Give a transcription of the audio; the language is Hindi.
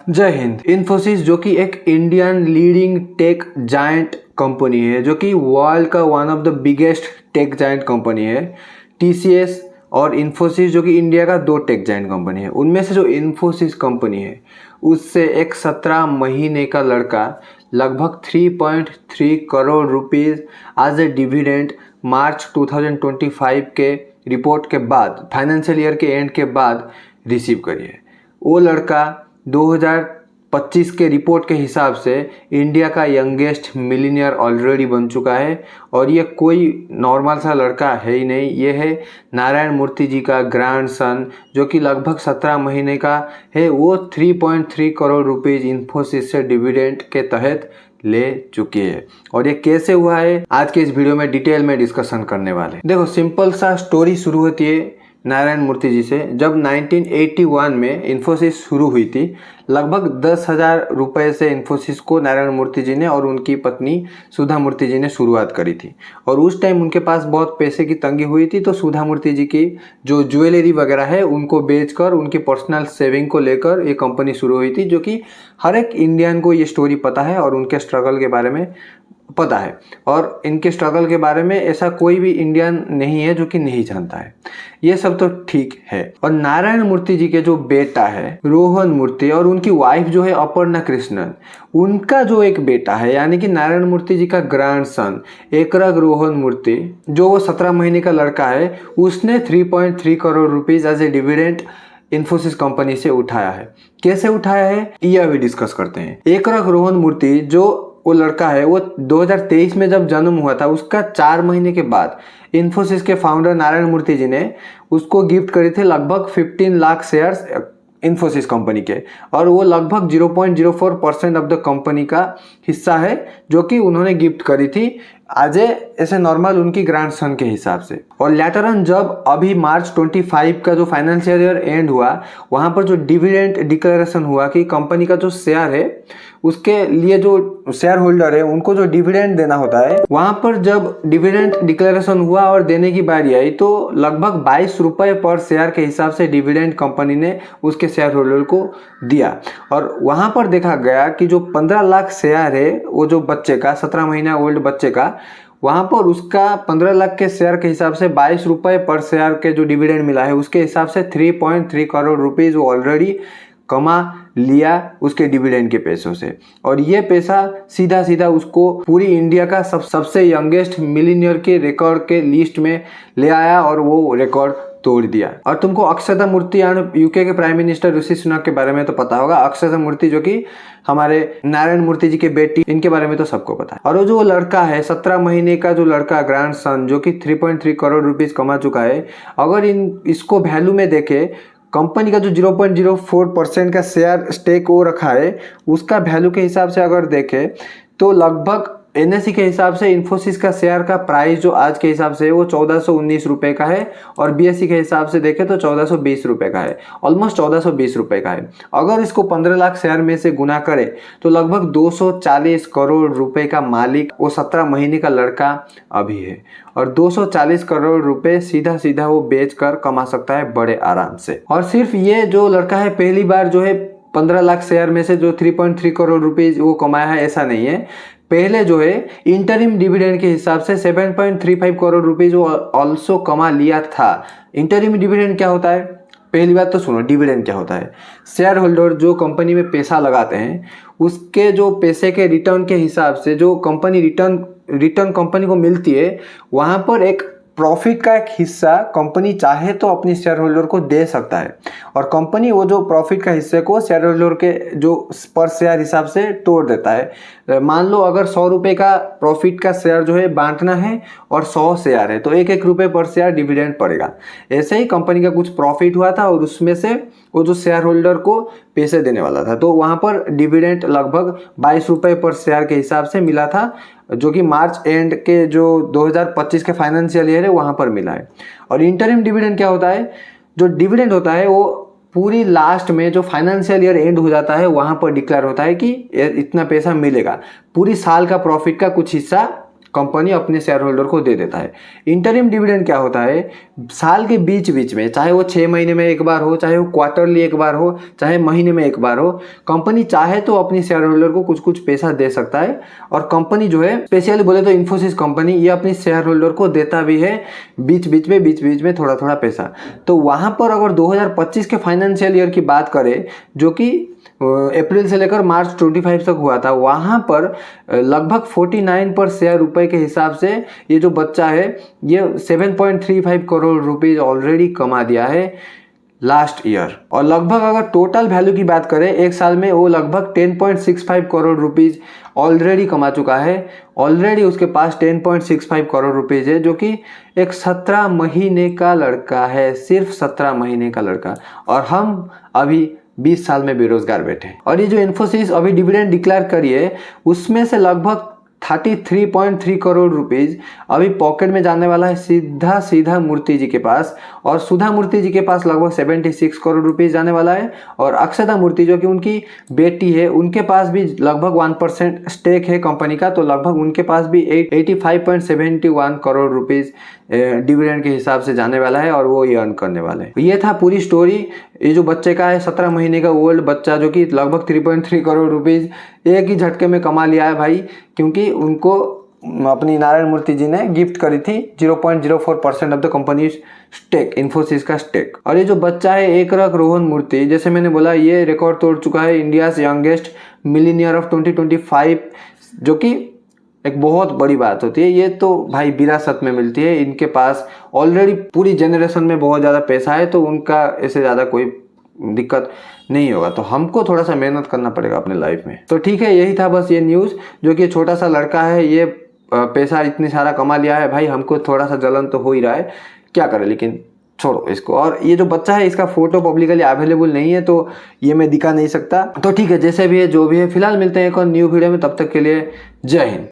जय हिंद। इन्फोसिस जो कि एक Indian leading tech giant company है, जो कि वर्ल्ड का one of the biggest tech giant company है। टीसीएस और इन्फोसिस जो कि इंडिया का दो टेक जायंट कंपनी है, उनमें से जो इन्फोसिस कंपनी है उससे एक 17 महीने का लड़का लगभग 3.3 crore rupees as a dividend March 2025 के रिपोर्ट के बाद, फाइनेंशियल ईयर के एंड के बाद रिसीव करी है। वो लड़का 2025 के रिपोर्ट के हिसाब से इंडिया का यंगेस्ट मिलीनियर ऑलरेडी बन चुका है। और ये कोई नॉर्मल सा लड़का है ही नहीं, ये है नारायण मूर्ति जी का ग्रैंड सन, जो कि लगभग 17 महीने का है। वो 3.3 करोड़ रुपीज इन्फोसिस से डिविडेंड के तहत ले चुकी है। और ये कैसे हुआ है, आज के इस वीडियो में डिटेल में डिस्कशन करने वाले। देखो, सिंपल सा स्टोरी शुरू होती है नारायण मूर्ति जी से। जब 1981 में इन्फोसिस शुरू हुई थी, लगभग 10,000 रुपये से इन्फोसिस को नारायण मूर्ति जी ने और उनकी पत्नी सुधा मूर्ति जी ने शुरुआत करी थी। और उस टाइम उनके पास बहुत पैसे की तंगी हुई थी, तो सुधा मूर्ति जी की जो ज्वेलरी वगैरह है उनको बेचकर उनकी पर्सनल सेविंग को लेकर ये कंपनी शुरू हुई थी, जो कि हर एक इंडियन को ये स्टोरी पता है और उनके स्ट्रगल के बारे में पता है। और इनके स्ट्रगल के बारे में ऐसा कोई भी इंडियन नहीं है जो कि नहीं जानता है। ये सब तो ठीक है। और नारायण मूर्ति जी के जो बेटा है रोहन मूर्ति और उनकी वाइफ जो है अपर्णा कृष्णन, उनका जो एक बेटा है, यानी कि नारायण मूर्ति जी का ग्रैंड सन एकरग रोहन मूर्ति, जो वो 17 महीने का लड़का है, उसने 3.3 crore rupees as a dividend Infosys company से उठाया है। कैसे उठाया है ये अभी डिस्कस करते हैं। एकरग रोहन मूर्ति जो वो लड़का है, वो 2023 में जब जन्म हुआ था, उसका 4 महीने के बाद इन्फोसिस के फाउंडर नारायण मूर्ति जी ने उसको गिफ्ट करे थे लगभग 15 लाख शेयर्स इन्फोसिस कंपनी के। और वो लगभग 0.04% ऑफ द कंपनी का हिस्सा है, जो कि उन्होंने गिफ्ट करी थी आज ऐसे नॉर्मल उनकी ग्रैंड सन के हिसाब से। और लेटर ऑन जब अभी मार्च 25 का जो फाइनेंशियल ईयर एंड हुआ, वहां पर जो डिविडेंड डिक्लेरेशन हुआ कि कंपनी का जो शेयर है उसके लिए जो शेयर होल्डर है उनको जो डिविडेंड देना होता है, वहां पर जब डिविडेंड डिक्लेरेशन हुआ और देने की बारी आई, तो लगभग 22 रुपए पर शेयर के हिसाब से डिविडेंड कंपनी ने उसके शेयर होल्डर को दिया। और वहां पर देखा गया कि जो 15 लाख शेयर है वो जो बच्चे का 17 महीना ओल्ड बच्चे का, वहां पर उसका 15 लाख के शेयर के हिसाब से 22 रुपए पर शेयर के जो डिविडेंड मिला है, उसके हिसाब से 3.3 करोड़ रुपीज वो ऑलरेडी कमा लिया उसके डिविडेंड के पैसों से। और ये पैसा सीधा सीधा उसको पूरी इंडिया का सबसे यंगेस्ट मिलीनियर के रिकॉर्ड के लिस्ट में ले आया और वो रिकॉर्ड तोड़ दिया। और तुमको अक्षता मूर्ति यूके के प्राइम मिनिस्टर ऋषि सुनक के बारे में तो पता होगा। अक्षता मूर्ति जो कि हमारे नारायण मूर्ति जी के बेटी, इनके बारे में तो सबको पता है। और वो जो लड़का है 17 महीने का जो लड़का ग्रैंड सन, जो कि 3.3 करोड़ रुपीज कमा चुका है, अगर इसको वैल्यू में देखे, कंपनी का जो 0.04% का शेयर स्टेक वो रखा है, उसका वैल्यू के हिसाब से अगर देखे तो लगभग एनएसई के हिसाब से इन्फोसिस का शेयर का प्राइस जो आज के हिसाब से वो 1419 रुपए का है, और बीएसई के हिसाब से देखे तो 1420 रुपए का है, ऑलमोस्ट 1420 रुपए का है। अगर इसको 15 लाख शेयर में से गुना करे तो लगभग 240 करोड़ रुपए का मालिक वो 17 महीने का लड़का अभी है। और 240 करोड़ रुपए सीधा सीधा वो बेचकर कमा सकता है बड़े आराम से। और सिर्फ ये जो लड़का है पहली बार जो है 15 लाख शेयर में से जो 3.3 करोड़ रुपीज वो कमाया है, ऐसा नहीं है। पहले जो है इंटरिम डिविडेंड के हिसाब से 7.35 करोड़ रुपीज वो ऑल्सो कमा लिया था। इंटरिम डिविडेंड क्या होता है, पहली बात तो सुनो, डिविडेंड क्या होता है। शेयर होल्डर जो कंपनी में पैसा लगाते हैं, उसके जो पैसे के रिटर्न के हिसाब से जो कंपनी रिटर्न कंपनी को मिलती है, वहां पर एक प्रॉफिट का एक हिस्सा कंपनी चाहे तो अपनी शेयर होल्डर को दे सकता है। और कंपनी वो जो प्रॉफिट का हिस्से को शेयर होल्डर के जो पर शेयर हिसाब से तोड़ देता है। मान लो अगर 100 रुपए का प्रॉफिट का शेयर जो है बांटना है और 100 शेयर है, तो 1-1 रुपए पर शेयर डिविडेंड पड़ेगा। ऐसे ही कंपनी का कुछ प्रॉफिट हुआ था और उसमें से वो जो शेयर होल्डर को पैसे देने वाला था, तो वहां पर डिविडेंड लगभग 22 रुपए पर शेयर के हिसाब से मिला था, जो कि मार्च एंड के जो 2025 के फाइनेंशियल ईयर है वहां पर मिला है। और इंटरिम डिविडेंड क्या होता है, जो डिविडेंड होता है वो पूरी लास्ट में जो फाइनेंशियल ईयर एंड हो जाता है वहां पर डिक्लेयर होता है कि इतना पैसा मिलेगा। पूरी साल का प्रॉफिट का कुछ हिस्सा कंपनी अपने शेयर होल्डर को दे देता है। इंटरिम डिविडेंड क्या होता है, साल के बीच बीच में, चाहे वो 6 महीने में एक बार हो, चाहे वो क्वार्टरली एक बार हो, चाहे महीने में एक बार हो, कंपनी चाहे तो अपनी शेयर होल्डर को कुछ कुछ पैसा दे सकता है। और कंपनी जो है, स्पेशली बोले तो इन्फोसिस कंपनी, ये अपनी शेयर होल्डर को देता भी है बीच बीच में थोड़ा थोड़ा पैसा। तो वहाँ पर अगर 2025 के फाइनेंशियल ईयर की बात करें, जो कि अप्रैल से लेकर मार्च 25 तक हुआ था, वहाँ पर लगभग 49 पर शेयर रुपए के हिसाब से ये जो बच्चा है ये 7.35 करोड़ रुपीज ऑलरेडी कमा दिया है लास्ट ईयर। और लगभग अगर टोटल वैल्यू की बात करें एक साल में, वो लगभग 10.65 करोड़ रुपीज ऑलरेडी कमा चुका है। ऑलरेडी उसके पास 10.65 करोड़ रुपीज है, जो कि एक 17 महीने का लड़का है, सिर्फ 17 महीने का लड़का। और हम अभी 20 साल में बेरोजगार बैठे। और ये जो इन्फोसिस अभी डिविडेंड डिक्लेयर करी है, उसमें से लगभग 33.3 करोड़ रुपीज अभी पॉकेट में जाने वाला है सीधा मूर्ति जी के पास। और सुधा मूर्ति जी के पास लगभग 76 करोड़ रुपीज जाने वाला है। और अक्षता मूर्ति जो कि उनकी बेटी है, उनके पास भी लगभग 1% स्टेक है कंपनी का, तो लगभग उनके पास भी 85.71 करोड़ रुपीज डिविडेंड के हिसाब से जाने वाला है, और वो ये अर्न करने वाले हैं। ये था पूरी स्टोरी। ये जो बच्चे का है, 17 महीने का ओल्ड बच्चा, जो कि लगभग 3.3 करोड़ रुपीज एक ही झटके में कमा लिया है भाई, क्योंकि उनको अपनी नारायण मूर्ति जी ने गिफ्ट करी थी 0.04% of the company stake, Infosys का स्टेक। और ये जो बच्चा है एकरक रोहन मूर्ति, जैसे मैंने बोला, ये रिकॉर्ड तोड़ चुका है इंडियाज यंगेस्ट मिलीनियर ऑफ 2025, जो कि एक बहुत बड़ी बात होती है। ये तो भाई विरासत में मिलती है, इनके पास ऑलरेडी पूरी जनरेशन में बहुत ज़्यादा पैसा है, तो उनका ऐसे ज़्यादा कोई दिक्कत नहीं होगा। तो हमको थोड़ा सा मेहनत करना पड़ेगा अपने लाइफ में। तो ठीक है, यही था बस ये न्यूज़, जो कि छोटा सा लड़का है, ये पैसा इतनी सारा कमा लिया है भाई, हमको थोड़ा सा जलन तो हो ही रहा है, क्या करें, लेकिन छोड़ो इसको। और ये जो बच्चा है, इसका फोटो पब्लिकली अवेलेबल नहीं है, तो ये मैं दिखा नहीं सकता। तो ठीक है, जैसे भी है जो भी है, फिलहाल मिलते हैं एक और न्यू वीडियो में, तब तक के लिए जय हिंद।